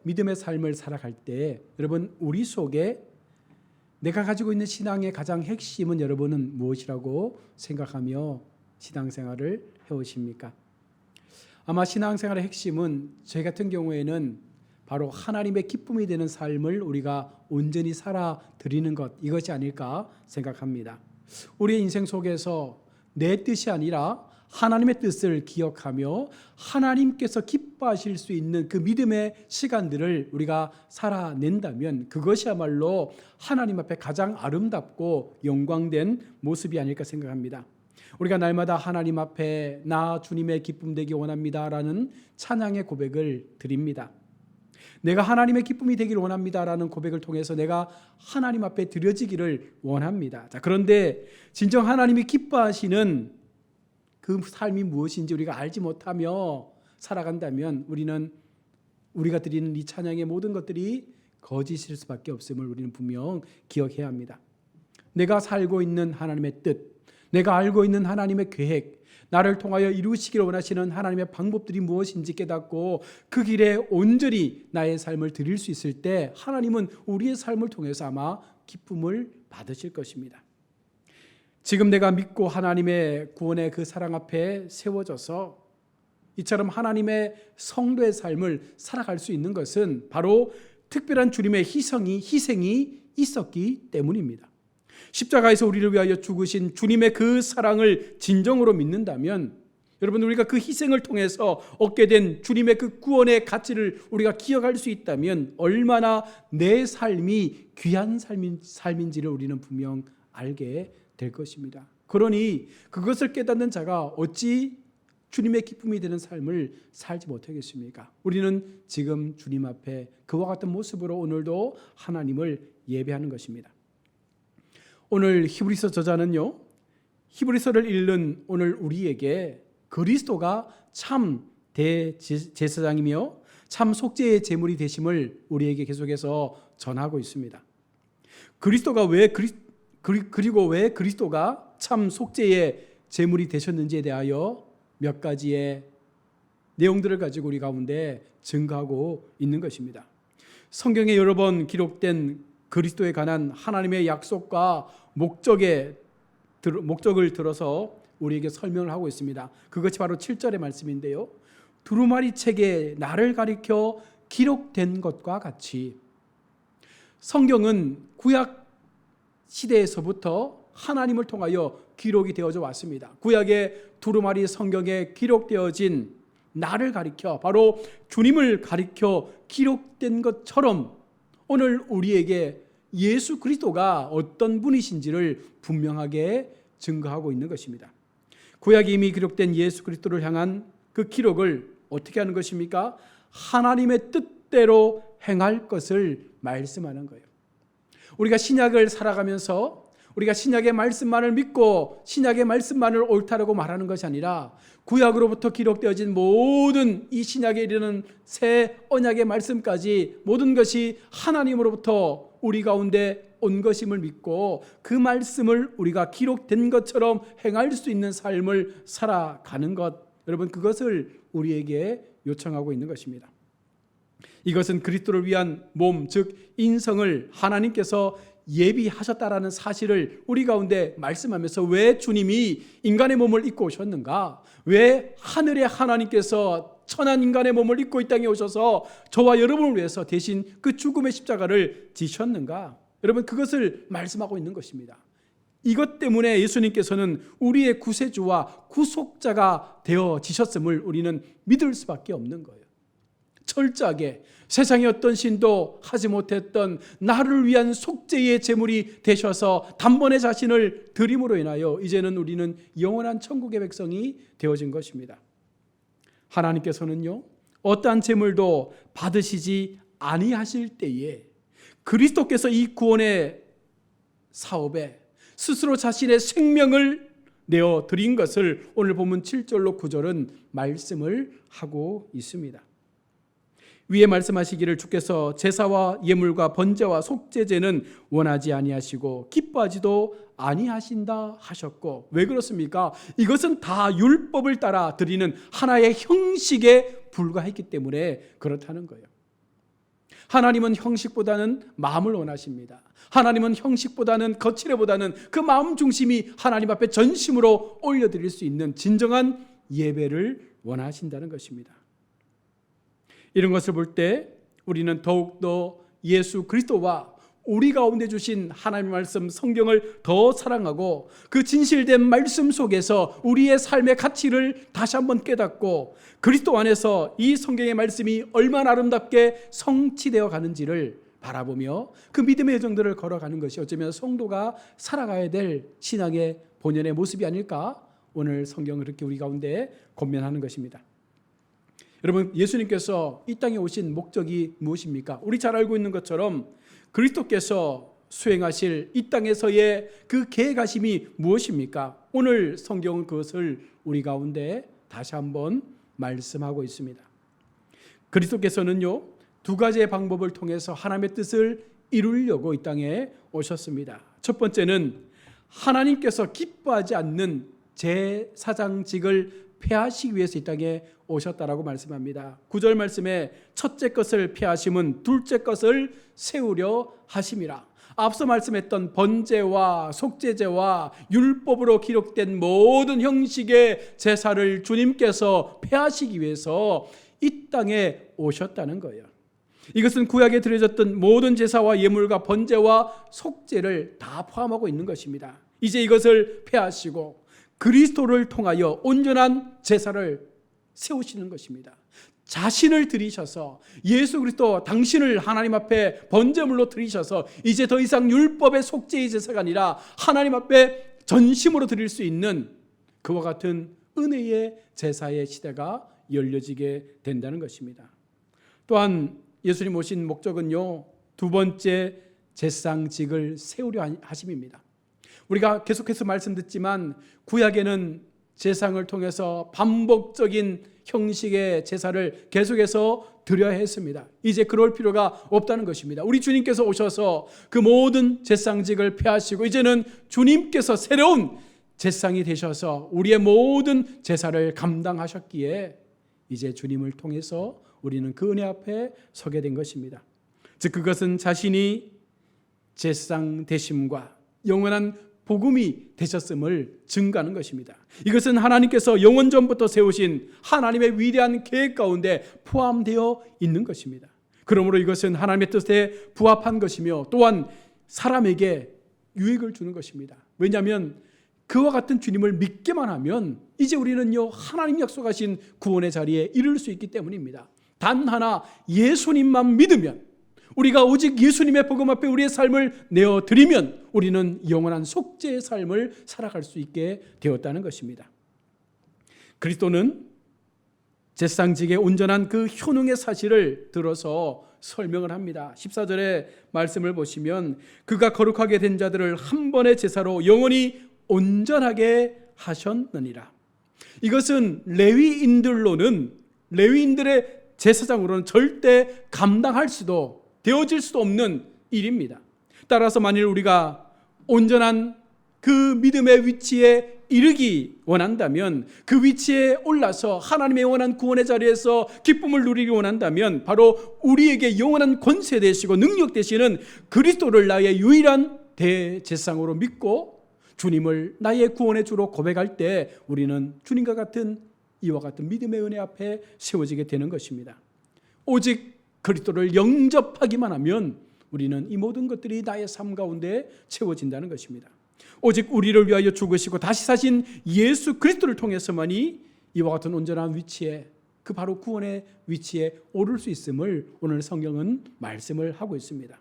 믿음의 삶을 살아갈 때 여러분 우리 속에 내가 가지고 있는 신앙의 가장 핵심은 여러분은 무엇이라고 생각하며 신앙생활을 해오십니까? 아마 신앙생활의 핵심은 저희 같은 경우에는 바로 하나님의 기쁨이 되는 삶을 우리가 온전히 살아드리는 것, 이것이 아닐까 생각합니다. 우리의 인생 속에서 내 뜻이 아니라 하나님의 뜻을 기억하며 하나님께서 기뻐하실 수 있는 그 믿음의 시간들을 우리가 살아낸다면 그것이야말로 하나님 앞에 가장 아름답고 영광된 모습이 아닐까 생각합니다. 우리가 날마다 하나님 앞에 나 주님의 기쁨 되기 원합니다라는 찬양의 고백을 드립니다. 내가 하나님의 기쁨이 되기를 원합니다라는 고백을 통해서 내가 하나님 앞에 드려지기를 원합니다. 자, 그런데 진정 하나님이 기뻐하시는 그 삶이 무엇인지 우리가 알지 못하며 살아간다면 우리가 드리는 이 찬양의 모든 것들이 거짓일 수밖에 없음을 우리는 분명 기억해야 합니다. 내가 살고 있는 하나님의 뜻, 내가 알고 있는 하나님의 계획, 나를 통하여 이루시기를 원하시는 하나님의 방법들이 무엇인지 깨닫고 그 길에 온전히 나의 삶을 드릴 수 있을 때 하나님은 우리의 삶을 통해서 아마 기쁨을 받으실 것입니다. 지금 내가 믿고 하나님의 구원의 그 사랑 앞에 세워져서 이처럼 하나님의 성도의 삶을 살아갈 수 있는 것은 바로 특별한 주님의 희생이 있었기 때문입니다. 십자가에서 우리를 위하여 죽으신 주님의 그 사랑을 진정으로 믿는다면 여러분 우리가 그 희생을 통해서 얻게 된 주님의 그 구원의 가치를 우리가 기억할 수 있다면 얼마나 내 삶이 귀한 삶인지를 우리는 분명 알게 될 것입니다. 그러니 그것을 깨닫는 자가 어찌 주님의 기쁨이 되는 삶을 살지 못하겠습니까? 우리는 지금 주님 앞에 그와 같은 모습으로 오늘도 하나님을 예배하는 것입니다. 오늘 히브리서 저자는요, 히브리서를 읽는 오늘 우리에게 그리스도가 참 대제사장이며 참 속죄의 제물이 되심을 우리에게 계속해서 전하고 있습니다. 그리고 왜 그리스도가 참 속죄의 제물이 되셨는지에 대하여 몇 가지의 내용들을 가지고 우리 가운데 증거하고 있는 것입니다. 성경에 여러 번 기록된 그리스도에 관한 하나님의 약속과 목적을 들어서 우리에게 설명을 하고 있습니다. 그것이 바로 7절의 말씀인데요. 두루마리 책에 나를 가리켜 기록된 것과 같이 성경은 구약 시대에서부터 하나님을 통하여 기록이 되어져 왔습니다. 구약의 두루마리 성경에 기록되어진 나를 가리켜 바로 주님을 가리켜 기록된 것처럼 오늘 우리에게 예수 그리스도가 어떤 분이신지를 분명하게 증거하고 있는 것입니다. 구약에 이미 기록된 예수 그리스도를 향한 그 기록을 어떻게 하는 것입니까? 하나님의 뜻대로 행할 것을 말씀하는 거예요. 우리가 신약을 살아가면서 우리가 신약의 말씀만을 믿고 신약의 말씀만을 옳다라고 말하는 것이 아니라 구약으로부터 기록되어진 모든 이 신약에 이르는 새 언약의 말씀까지 모든 것이 하나님으로부터 우리 가운데 온 것임을 믿고 그 말씀을 우리가 기록된 것처럼 행할 수 있는 삶을 살아가는 것, 여러분 그것을 우리에게 요청하고 있는 것입니다. 이것은 그리스도를 위한 몸, 즉 인성을 하나님께서 예비하셨다라는 사실을 우리 가운데 말씀하면서 왜 주님이 인간의 몸을 입고 오셨는가? 왜 하늘의 하나님께서 천한 인간의 몸을 입고 이 땅에 오셔서 저와 여러분을 위해서 대신 그 죽음의 십자가를 지셨는가? 여러분 그것을 말씀하고 있는 것입니다. 이것 때문에 예수님께서는 우리의 구세주와 구속자가 되어지셨음을 우리는 믿을 수밖에 없는 거예요. 철저하게 세상의 어떤 신도 하지 못했던 나를 위한 속죄의 제물이 되셔서 단번에 자신을 드림으로 인하여 이제는 우리는 영원한 천국의 백성이 되어진 것입니다. 하나님께서는요 어떠한 제물도 받으시지 아니하실 때에 그리스도께서 이 구원의 사업에 스스로 자신의 생명을 내어 드린 것을 오늘 본문 7절로 9절은 말씀을 하고 있습니다. 위에 말씀하시기를 주께서 제사와 예물과 번제와 속죄제는 원하지 아니하시고 기뻐하지도 아니하신다 하셨고, 왜 그렇습니까? 이것은 다 율법을 따라 드리는 하나의 형식에 불과했기 때문에 그렇다는 거예요. 하나님은 형식보다는 마음을 원하십니다. 하나님은 형식보다는 거칠애보다는 그 마음 중심이 하나님 앞에 전심으로 올려드릴 수 있는 진정한 예배를 원하신다는 것입니다. 이런 것을 볼 때 우리는 더욱더 예수 그리스도와 우리 가운데 주신 하나님의 말씀 성경을 더 사랑하고 그 진실된 말씀 속에서 우리의 삶의 가치를 다시 한번 깨닫고 그리스도 안에서 이 성경의 말씀이 얼마나 아름답게 성취되어 가는지를 바라보며 그 믿음의 여정들을 걸어가는 것이 어쩌면 성도가 살아가야 될 신앙의 본연의 모습이 아닐까, 오늘 성경을 그렇게 우리 가운데 권면하는 것입니다. 여러분, 예수님께서 이 땅에 오신 목적이 무엇입니까? 우리 잘 알고 있는 것처럼 그리스도께서 수행하실 이 땅에서의 그 계획하심이 무엇입니까? 오늘 성경은 그것을 우리 가운데 다시 한번 말씀하고 있습니다. 그리스도께서는요, 두 가지의 방법을 통해서 하나님의 뜻을 이루려고 이 땅에 오셨습니다. 첫 번째는 하나님께서 기뻐하지 않는 제사장직을 폐하시기 위해서 이 땅에 오셨다라고 말씀합니다. 9절 말씀에 첫째 것을 폐하심은 둘째 것을 세우려 하심이라. 앞서 말씀했던 번제와 속죄제와 율법으로 기록된 모든 형식의 제사를 주님께서 폐하시기 위해서 이 땅에 오셨다는 거예요. 이것은 구약에 드려졌던 모든 제사와 예물과 번제와 속죄를 다 포함하고 있는 것입니다. 이제 이것을 폐하시고 그리스도를 통하여 온전한 제사를 세우시는 것입니다. 자신을 드리셔서 예수 그리스도 당신을 하나님 앞에 번제물로 드리셔서 이제 더 이상 율법의 속죄의 제사가 아니라 하나님 앞에 전심으로 드릴 수 있는 그와 같은 은혜의 제사의 시대가 열려지게 된다는 것입니다. 또한 예수님 오신 목적은요, 두 번째 제사장직을 세우려 하심입니다. 우리가 계속해서 말씀 듣지만 구약에는 제사장을 통해서 반복적인 형식의 제사를 계속해서 드려야 했습니다. 이제 그럴 필요가 없다는 것입니다. 우리 주님께서 오셔서 그 모든 제사장직을 폐하시고 이제는 주님께서 새로운 제사장이 되셔서 우리의 모든 제사를 감당하셨기에 이제 주님을 통해서 우리는 그 은혜 앞에 서게 된 것입니다. 즉 그것은 자신이 제사장 되심과 영원한 복음이 되셨음을 증거하는 것입니다. 이것은 하나님께서 영원 전부터 세우신 하나님의 위대한 계획 가운데 포함되어 있는 것입니다. 그러므로 이것은 하나님의 뜻에 부합한 것이며 또한 사람에게 유익을 주는 것입니다. 왜냐하면 그와 같은 주님을 믿기만 하면 이제 우리는요, 하나님 약속하신 구원의 자리에 이를 수 있기 때문입니다. 단 하나 예수님만 믿으면, 우리가 오직 예수님의 복음 앞에 우리의 삶을 내어드리면 우리는 영원한 속죄의 삶을 살아갈 수 있게 되었다는 것입니다. 그리스도는 제사장직의 온전한 그 효능의 사실을 들어서 설명을 합니다. 14절의 말씀을 보시면 그가 거룩하게 된 자들을 한 번의 제사로 영원히 온전하게 하셨느니라. 이것은 레위인들의 제사장으로는 절대 감당할 수도 되어질 수도 없는 일입니다. 따라서 만일 우리가 온전한 그 믿음의 위치에 이르기 원한다면, 그 위치에 올라서 하나님의 영원한 구원의 자리에서 기쁨을 누리기 원한다면 바로 우리에게 영원한 권세 되시고 능력 되시는 그리스도를 나의 유일한 대제사장으로 믿고 주님을 나의 구원의 주로 고백할 때 우리는 주님과 같은 이와 같은 믿음의 은혜 앞에 세워지게 되는 것입니다. 오직 그리스도를 영접하기만 하면 우리는 이 모든 것들이 나의 삶 가운데 채워진다는 것입니다. 오직 우리를 위하여 죽으시고 다시 사신 예수 그리스도를 통해서만이 이와 같은 온전한 위치에, 그 바로 구원의 위치에 오를 수 있음을 오늘 성경은 말씀을 하고 있습니다.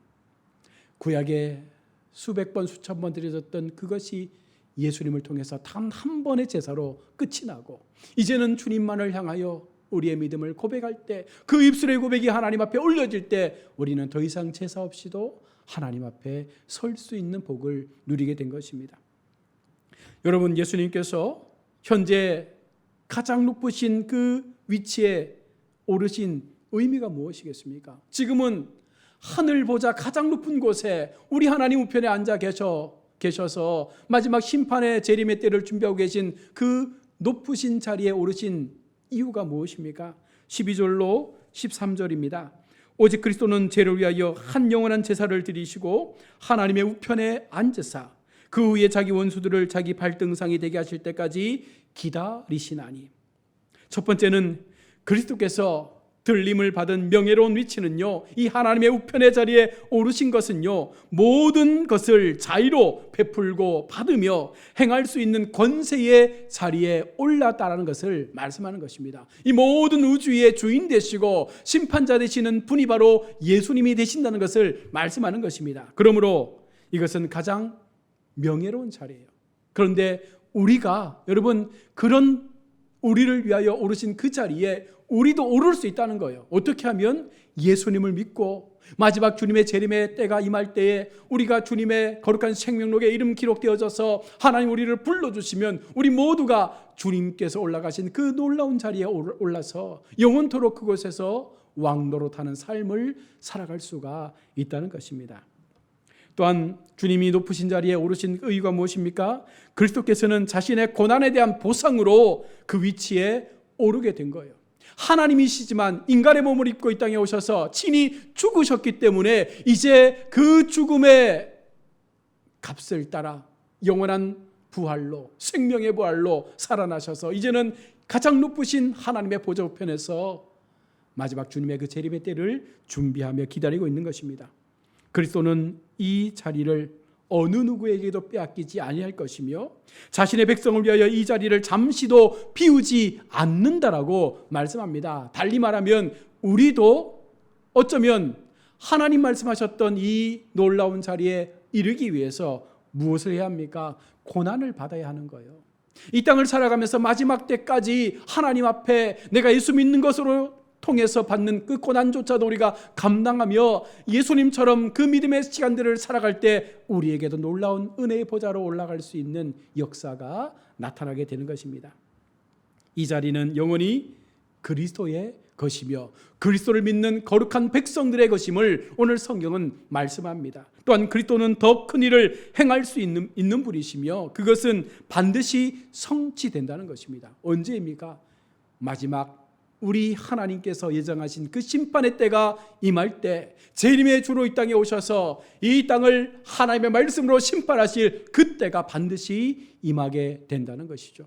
구약에 수백 번 수천 번 드려졌던 그것이 예수님을 통해서 단 한 번의 제사로 끝이 나고 이제는 주님만을 향하여 우리의 믿음을 고백할 때, 그 입술의 고백이 하나님 앞에 올려질 때 우리는 더 이상 제사 없이도 하나님 앞에 설 수 있는 복을 누리게 된 것입니다. 여러분, 예수님께서 현재 가장 높으신 그 위치에 오르신 의미가 무엇이겠습니까? 지금은 하늘보다 가장 높은 곳에 우리 하나님 우편에 앉아 계셔서 마지막 심판의 재림의 때를 준비하고 계신 그 높으신 자리에 오르신 이유가 무엇입니까? 12절로 13절입니다. 오직 그리스도는 죄를 위하여 한 영원한 제사를 드리시고 하나님의 우편에 앉으사 그 후에 자기 원수들을 자기 발등상이 되게 하실 때까지 기다리시나니. 첫 번째는 그리스도께서 들림을 받은 명예로운 위치는요, 이 하나님의 우편의 자리에 오르신 것은요, 모든 것을 자유로 베풀고 받으며 행할 수 있는 권세의 자리에 올랐다라는 것을 말씀하는 것입니다. 이 모든 우주의 주인 되시고 심판자 되시는 분이 바로 예수님이 되신다는 것을 말씀하는 것입니다. 그러므로 이것은 가장 명예로운 자리예요. 그런데 우리가, 여러분, 그런 우리를 위하여 오르신 그 자리에 우리도 오를 수 있다는 거예요. 어떻게 하면? 예수님을 믿고 마지막 주님의 재림의 때가 임할 때에 우리가 주님의 거룩한 생명록에 이름 기록되어져서 하나님 우리를 불러주시면 우리 모두가 주님께서 올라가신 그 놀라운 자리에 올라서 영원토록 그곳에서 왕노릇하는 삶을 살아갈 수가 있다는 것입니다. 또한 주님이 높으신 자리에 오르신 의의가 무엇입니까? 그리스도께서는 자신의 고난에 대한 보상으로 그 위치에 오르게 된 거예요. 하나님이시지만 인간의 몸을 입고 이 땅에 오셔서 친히 죽으셨기 때문에 이제 그 죽음의 값을 따라 영원한 부활로, 생명의 부활로 살아나셔서 이제는 가장 높으신 하나님의 보좌 우편에서 마지막 주님의 그 재림의 때를 준비하며 기다리고 있는 것입니다. 그리스도는 이 자리를 어느 누구에게도 빼앗기지 아니할 것이며 자신의 백성을 위하여 이 자리를 잠시도 비우지 않는다라고 말씀합니다. 달리 말하면 우리도 어쩌면 하나님 말씀하셨던 이 놀라운 자리에 이르기 위해서 무엇을 해야 합니까? 고난을 받아야 하는 거예요. 이 땅을 살아가면서 마지막 때까지 하나님 앞에 내가 예수 믿는 것으로 통해서 받는 그 고난조차도 우리가 감당하며 예수님처럼 그 믿음의 시간들을 살아갈 때 우리에게도 놀라운 은혜의 보좌로 올라갈 수 있는 역사가 나타나게 되는 것입니다. 이 자리는 영원히 그리스도의 것이며 그리스도를 믿는 거룩한 백성들의 것임을 오늘 성경은 말씀합니다. 또한 그리스도는 더 큰 일을 행할 수 있는 분이시며 그것은 반드시 성취된다는 것입니다. 언제입니까? 마지막 우리 하나님께서 예정하신 그 심판의 때가 임할 때 재림의 주로 이 땅에 오셔서 이 땅을 하나님의 말씀으로 심판하실 그 때가 반드시 임하게 된다는 것이죠.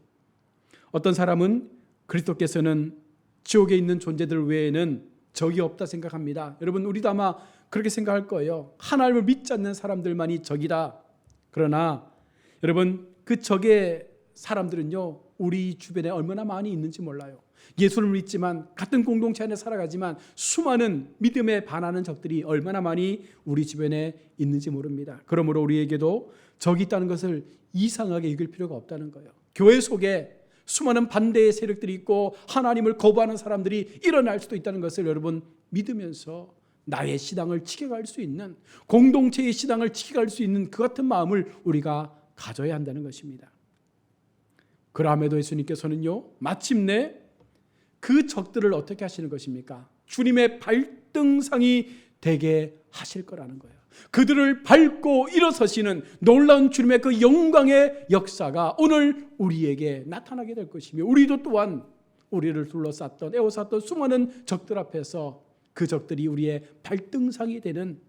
어떤 사람은 그리스도께서는 지옥에 있는 존재들 외에는 적이 없다 생각합니다. 여러분, 우리도 아마 그렇게 생각할 거예요. 하나님을 믿지 않는 사람들만이 적이다. 그러나 여러분, 그 적의 사람들은요, 우리 주변에 얼마나 많이 있는지 몰라요. 예수를 믿지만 같은 공동체 안에 살아가지만 수많은 믿음에 반하는 적들이 얼마나 많이 우리 주변에 있는지 모릅니다. 그러므로 우리에게도 적이 있다는 것을 이상하게 여길 필요가 없다는 거예요. 교회 속에 수많은 반대의 세력들이 있고 하나님을 거부하는 사람들이 일어날 수도 있다는 것을 여러분 믿으면서 나의 신앙을 지켜갈 수 있는, 공동체의 신앙을 지켜갈 수 있는 그 같은 마음을 우리가 가져야 한다는 것입니다. 그럼에도 예수님께서는요, 마침내 그 적들을 어떻게 하시는 것입니까? 주님의 발등상이 되게 하실 거라는 거예요. 그들을 밟고 일어서시는 놀라운 주님의 그 영광의 역사가 오늘 우리에게 나타나게 될 것이며 우리도 또한 우리를 둘러쌌던 에워쌌던 수많은 적들 앞에서 그 적들이 우리의 발등상이 되는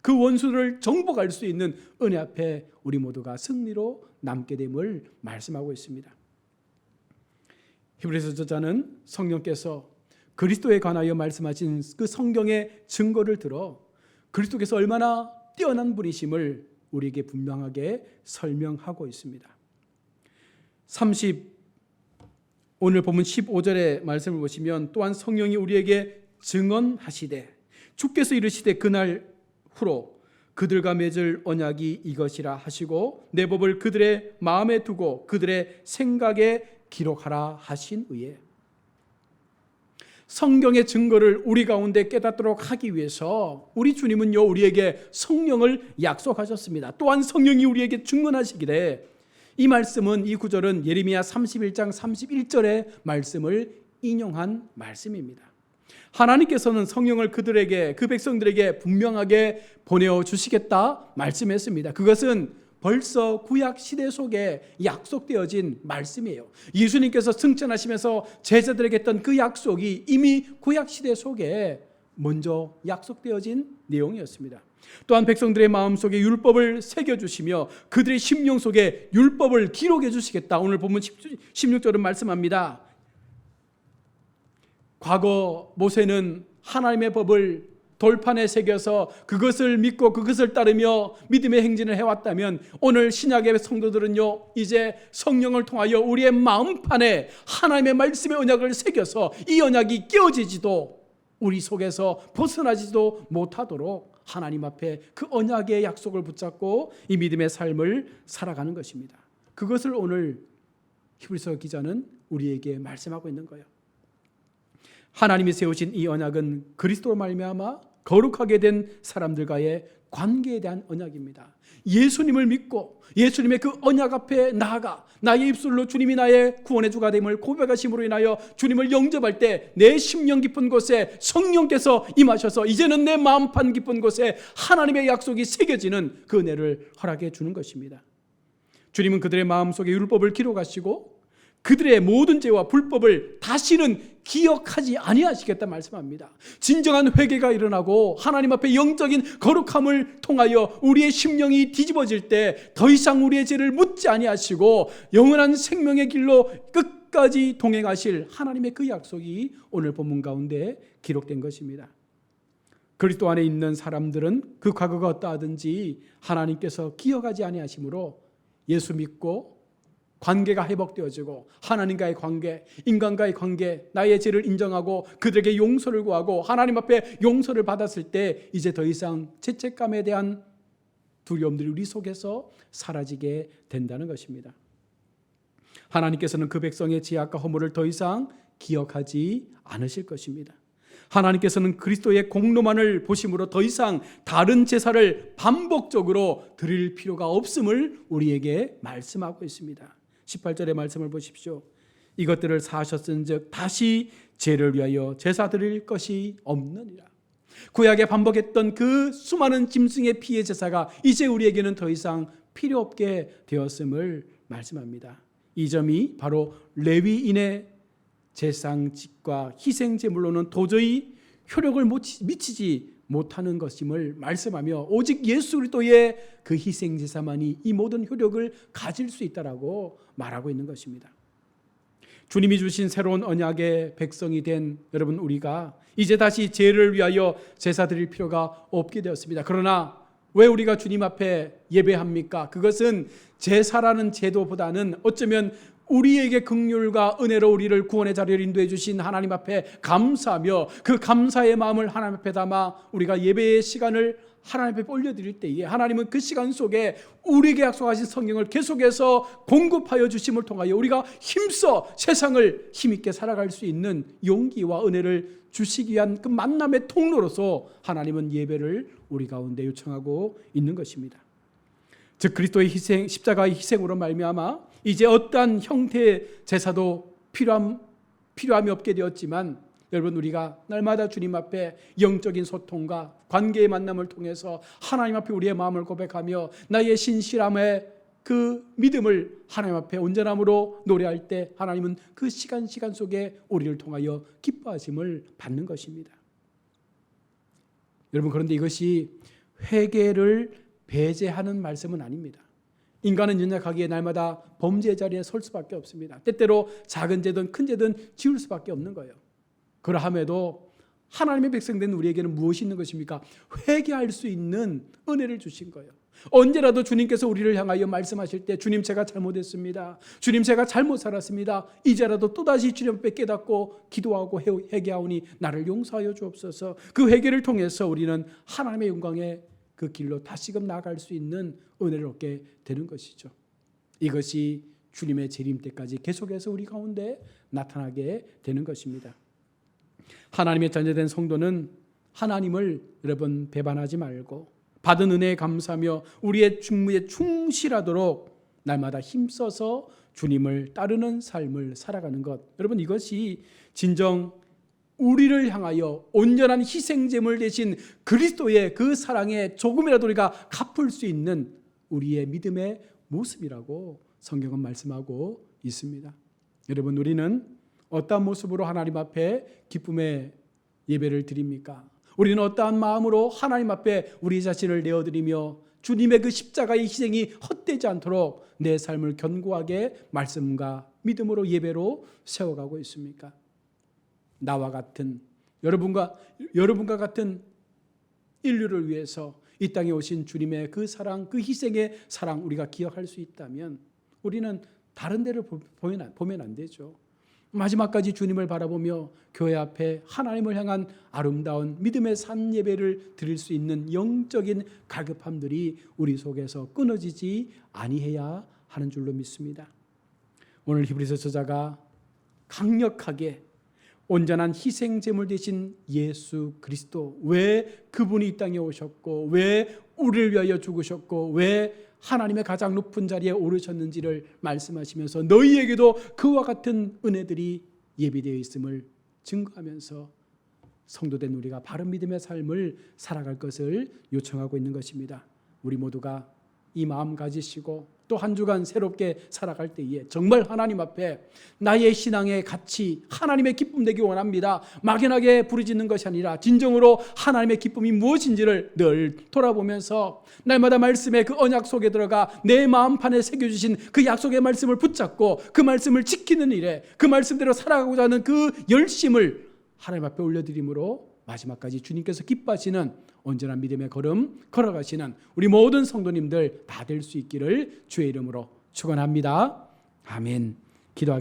그 원수를 정복할 수 있는 은혜 앞에 우리 모두가 승리로 남게 됨을 말씀하고 있습니다. 히브리서 저자는 성령께서 그리스도에 관하여 말씀하신 그 성경의 증거를 들어 그리스도께서 얼마나 뛰어난 분이심을 우리에게 분명하게 설명하고 있습니다. 오늘 보면 15절의 말씀을 보시면 또한 성령이 우리에게 증언하시되 주께서 이르시되 그날 후로 그들과 맺을 언약이 이것이라 하시고 내 법을 그들의 마음에 두고 그들의 생각에 기록하라 하신 의에, 성경의 증거를 우리 가운데 깨닫도록 하기 위해서 우리 주님은요 우리에게 성령을 약속하셨습니다. 또한 성령이 우리에게 증언하시기에 이 말씀은, 이 구절은 예레미야 31장 31절의 말씀을 인용한 말씀입니다. 하나님께서는 성령을 그들에게, 그 백성들에게 분명하게 보내어 주시겠다 말씀했습니다. 그것은 벌써 구약 시대 속에 약속되어진 말씀이에요. 예수님께서 승천하시면서 제자들에게 했던 그 약속이 이미 구약 시대 속에 먼저 약속되어진 내용이었습니다. 또한 백성들의 마음속에 율법을 새겨주시며 그들의 심령 속에 율법을 기록해 주시겠다. 오늘 본문 16절은 말씀합니다. 과거 모세는 하나님의 법을 돌판에 새겨서 그것을 믿고 그것을 따르며 믿음의 행진을 해왔다면 오늘 신약의 성도들은요, 이제 성령을 통하여 우리의 마음판에 하나님의 말씀의 언약을 새겨서 이 언약이 깨어지지도 우리 속에서 벗어나지도 못하도록 하나님 앞에 그 언약의 약속을 붙잡고 이 믿음의 삶을 살아가는 것입니다. 그것을 오늘 히브리서 기자는 우리에게 말씀하고 있는 거예요. 하나님이 세우신 이 언약은 그리스도로 말미암아 거룩하게 된 사람들과의 관계에 대한 언약입니다. 예수님을 믿고 예수님의 그 언약 앞에 나아가 나의 입술로 주님이 나의 구원의 주가 됨을 고백하심으로 인하여 주님을 영접할 때 내 심령 깊은 곳에 성령께서 임하셔서 이제는 내 마음판 깊은 곳에 하나님의 약속이 새겨지는 그 은혜를 허락해 주는 것입니다. 주님은 그들의 마음속에 율법을 기록하시고 그들의 모든 죄와 불법을 다시는 기억하지 아니하시겠다 말씀합니다. 진정한 회개가 일어나고 하나님 앞에 영적인 거룩함을 통하여 우리의 심령이 뒤집어질 때 더 이상 우리의 죄를 묻지 아니하시고 영원한 생명의 길로 끝까지 동행하실 하나님의 그 약속이 오늘 본문 가운데 기록된 것입니다. 그리스도 안에 있는 사람들은 그 과거가 어떠하든지 하나님께서 기억하지 아니하심으로 예수 믿고 관계가 회복되어지고 하나님과의 관계, 인간과의 관계, 나의 죄를 인정하고 그들에게 용서를 구하고 하나님 앞에 용서를 받았을 때 이제 더 이상 죄책감에 대한 두려움들이 우리 속에서 사라지게 된다는 것입니다. 하나님께서는 그 백성의 죄악과 허물을 더 이상 기억하지 않으실 것입니다. 하나님께서는 그리스도의 공로만을 보심으로 더 이상 다른 제사를 반복적으로 드릴 필요가 없음을 우리에게 말씀하고 있습니다. 18절의 말씀을 보십시오. 이것들을 사하셨은즉 다시 죄를 위하여 제사 드릴 것이 없느니라. 구약에 반복했던 그 수많은 짐승의 피의 제사가 이제 우리에게는 더 이상 필요 없게 되었음을 말씀합니다. 이 점이 바로 레위인의 제상직과 희생제물로는 도저히 효력을 미치지 못하는 것임을 말씀하며 오직 예수 그리스도의 그 희생제사만이 이 모든 효력을 가질 수 있다라고 말하고 있는 것입니다. 주님이 주신 새로운 언약의 백성이 된 여러분, 우리가 이제 다시 죄를 위하여 제사 드릴 필요가 없게 되었습니다. 그러나 왜 우리가 주님 앞에 예배합니까? 그것은 제사라는 제도보다는 어쩌면 우리에게 긍휼과 은혜로 우리를 구원의 자리를 인도해 주신 하나님 앞에 감사하며 그 감사의 마음을 하나님 앞에 담아 우리가 예배의 시간을 하나님 앞에 올려드릴 때에 하나님은 그 시간 속에 우리에게 약속하신 성경을 계속해서 공급하여 주심을 통하여 우리가 힘써 세상을 힘있게 살아갈 수 있는 용기와 은혜를 주시기 위한 그 만남의 통로로서 하나님은 예배를 우리 가운데 요청하고 있는 것입니다. 즉 그리스도의 희생, 십자가의 희생으로 말미암아 이제 어떠한 형태의 제사도 필요함이 없게 되었지만 여러분, 우리가 날마다 주님 앞에 영적인 소통과 관계의 만남을 통해서 하나님 앞에 우리의 마음을 고백하며 나의 신실함의 그 믿음을 하나님 앞에 온전함으로 노래할 때 하나님은 그 시간 속에 우리를 통하여 기뻐하심을 받는 것입니다. 여러분, 그런데 이것이 회개를 배제하는 말씀은 아닙니다. 인간은 연약하기에 날마다 범죄의 자리에 설 수밖에 없습니다. 때때로 작은 죄든 큰 죄든 지을 수밖에 없는 거예요. 그러함에도 하나님의 백성된 우리에게는 무엇이 있는 것입니까? 회개할 수 있는 은혜를 주신 거예요. 언제라도 주님께서 우리를 향하여 말씀하실 때 주님, 제가 잘못했습니다. 주님, 제가 잘못 살았습니다. 이제라도 또다시 주님 앞에 깨닫고 기도하고 회개하오니 나를 용서하여 주옵소서. 그 회개를 통해서 우리는 하나님의 영광의 그 길로 다시금 나아갈 수 있는 은혜를 얻게 되는 것이죠. 이것이 주님의 재림 때까지 계속해서 우리 가운데 나타나게 되는 것입니다. 하나님의 자녀된 성도는 하나님을 여러분 배반하지 말고 받은 은혜에 감사하며 우리의 직무에 충실하도록 날마다 힘써서 주님을 따르는 삶을 살아가는 것, 여러분 이것이 진정 우리를 향하여 온전한 희생제물 대신 그리스도의 그 사랑에 조금이라도 우리가 갚을 수 있는 우리의 믿음의 모습이라고 성경은 말씀하고 있습니다. 여러분, 우리는 어떤 모습으로 하나님 앞에 기쁨의 예배를 드립니까? 우리는 어떠한 마음으로 하나님 앞에 우리 자신을 내어드리며 주님의 그 십자가의 희생이 헛되지 않도록 내 삶을 견고하게 말씀과 믿음으로 예배로 세워가고 있습니까? 나와 같은 여러분과 같은 인류를 위해서 이 땅에 오신 주님의 그 사랑, 그 희생의 사랑 우리가 기억할 수 있다면 우리는 다른 데를 보면 안 되죠. 마지막까지 주님을 바라보며 교회 앞에 하나님을 향한 아름다운 믿음의 산 예배를 드릴 수 있는 영적인 갈급함들이 우리 속에서 끊어지지 아니해야 하는 줄로 믿습니다. 오늘 히브리서 저자가 강력하게 온전한 희생 제물 되신 예수 그리스도, 왜 그분이 이 땅에 오셨고 왜 우리를 위하여 죽으셨고 왜 하나님의 가장 높은 자리에 오르셨는지를 말씀하시면서 너희에게도 그와 같은 은혜들이 예비되어 있음을 증거하면서 성도된 우리가 바른 믿음의 삶을 살아갈 것을 요청하고 있는 것입니다. 우리 모두가 이 마음 가지시고 또 한 주간 새롭게 살아갈 때에 정말 하나님 앞에 나의 신앙의 가치, 하나님의 기쁨 되기 원합니다. 막연하게 부르짖는 것이 아니라 진정으로 하나님의 기쁨이 무엇인지를 늘 돌아보면서 날마다 말씀의 그 언약 속에 들어가 내 마음판에 새겨주신 그 약속의 말씀을 붙잡고 그 말씀을 지키는 일에 그 말씀대로 살아가고자 하는 그 열심을 하나님 앞에 올려드림으로 마지막까지 주님께서 기뻐하시는 온전한 믿음의 걸음 걸어가시는 우리 모든 성도님들 다 될 수 있기를 주의 이름으로 축원합니다. 아멘. 기도하겠습니다.